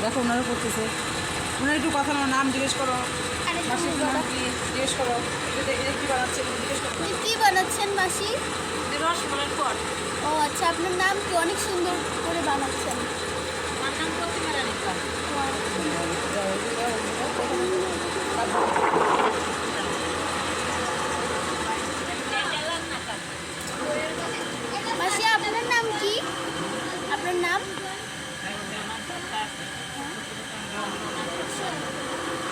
দেখো ওনারা করতেছে। ওনারা একটু কথা নাম জিজ্ঞেস করো, মাসির নাম কি জিজ্ঞেস করো, কী বানাচ্ছে জিজ্ঞেস করো। কি বানাচ্ছেন মাসি? রসমালাইয়ের পর। ও আচ্ছা, আপনার নাম কি? অনেক সুন্দর করে বানাচ্ছেন। আমার নাম প্রতিমা রানী পাল। মাসি আপনার নাম কি? আপনার নাম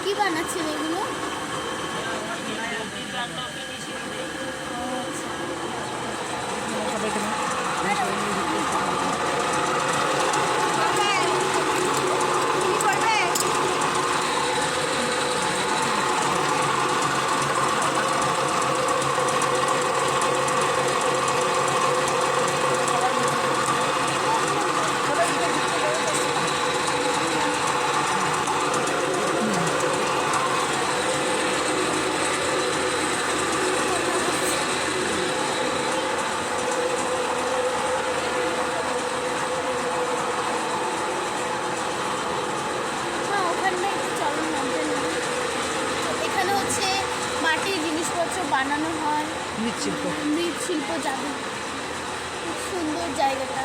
কি বানাচ্ছেন এগুলো? হ্যাঁ, ওখানে চলুন নামতে না। এখানে হচ্ছে মাটির জিনিসপত্র বানানো হয়, মৃৎশিল্প যাবে। খুব সুন্দর জায়গাটা।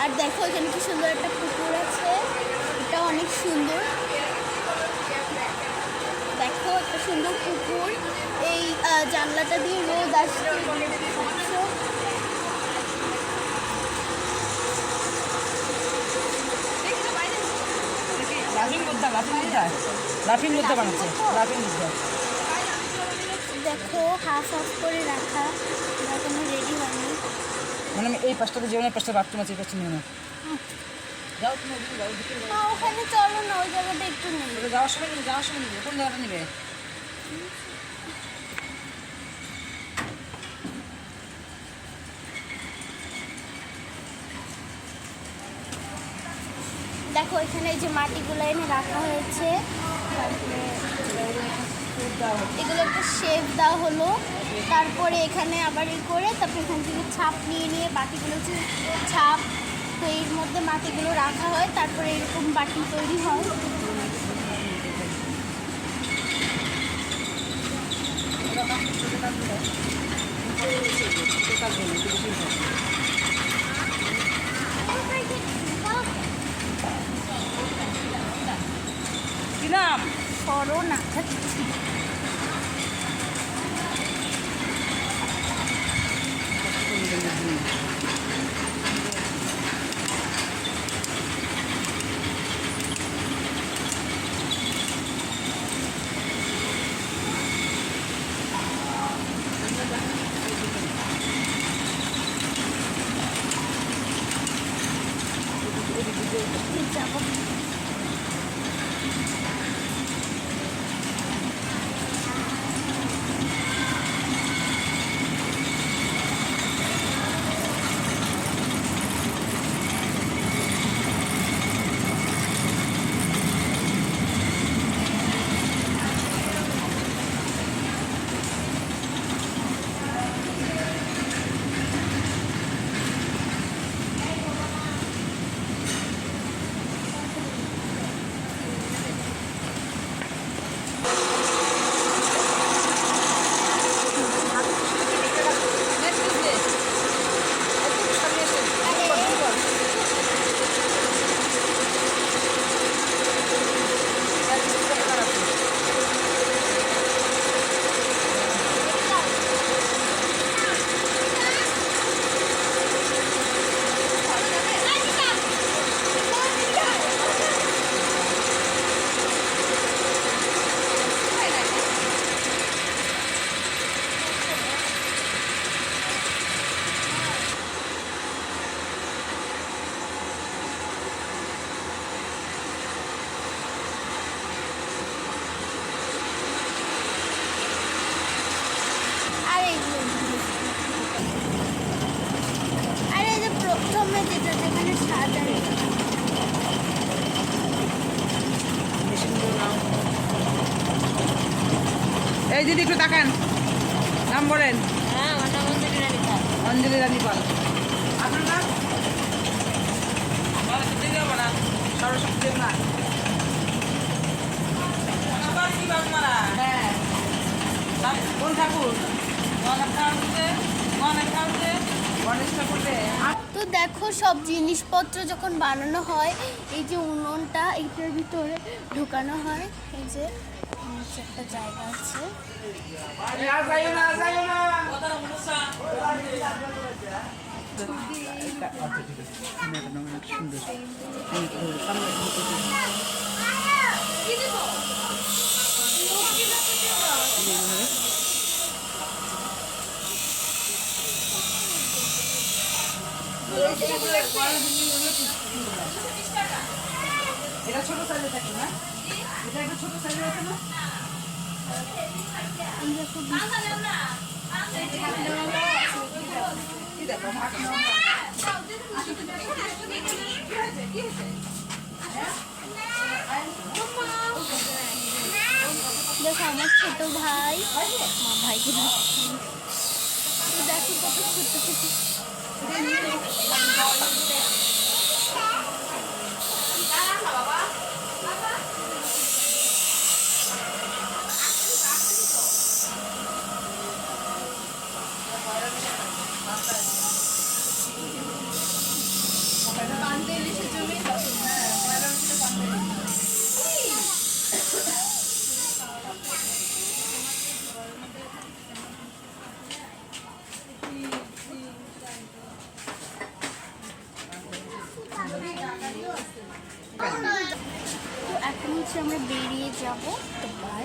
আর দেখো এখানে কি সুন্দর একটা পুকুর আছে, এটা অনেক সুন্দর। দেখো একটা সুন্দর পুকুর, এই জানলাটা দিয়ে রোদ আসছে। লাফিং বুদ্ধা বানাচ্ছে, লাফিং বুদ্ধা। দেখো হাফ হাফ করে রাখা, এখনো রেডি হয়নি। মানে আমি এই পাশটাতে যে পাশটা বাথরুম আছে এই পাশটা নিয়ে নাও। যাও তুমি ওদিকে যাও, ওদিকে যাও। ওখানে চলো না, ওই জায়গাটা একটু নেই। যাওয়ার সময় নিবে, যাওয়ার সময় নিবে। কোন জায়গাটা নিবে? দেখো এখানে এই যে মাটিগুলো এনে রাখা হয়েছে, তারপরে এগুলো একটা শেপ দেওয়া হলো। তারপরে এখানে আবার ই করে তারপরে এখান থেকে ছাপ নিয়ে নিয়ে বাটিগুলো হচ্ছে ছাপ, তো এর মধ্যে মাটিগুলো রাখা হয়, তারপরে এরকম বাটি তৈরি হয়। কি নাম? সরো না। যাবো। এই দিদি একটু তাকান, নাম বলেন। হ্যাঁ, আমার নাম অঞ্জলি রানী পাল। অঞ্জলি রানী পাল। আপনার নাম? সরস্বতী দেব না হ্যাঁ কোন ঠাকুর গণেশ ঠাকুরে তো দেখো সব জিনিসপত্র যখন বানানো হয় এই যে উনুনটা এইটার ভিতরে ঢুকানো হয় এই যে নিচে একটা জায়গা আছে এটা ছোট সাইজে থাকে না এটা একটা ছোট সাইজে আছে না কি দেখো ভাগ দেখো আমার ছোট ভাই মা ভাইকে দেখো কত ছোট ছোট তো এখন হচ্ছে আমরা বেরিয়ে যাব তো বাই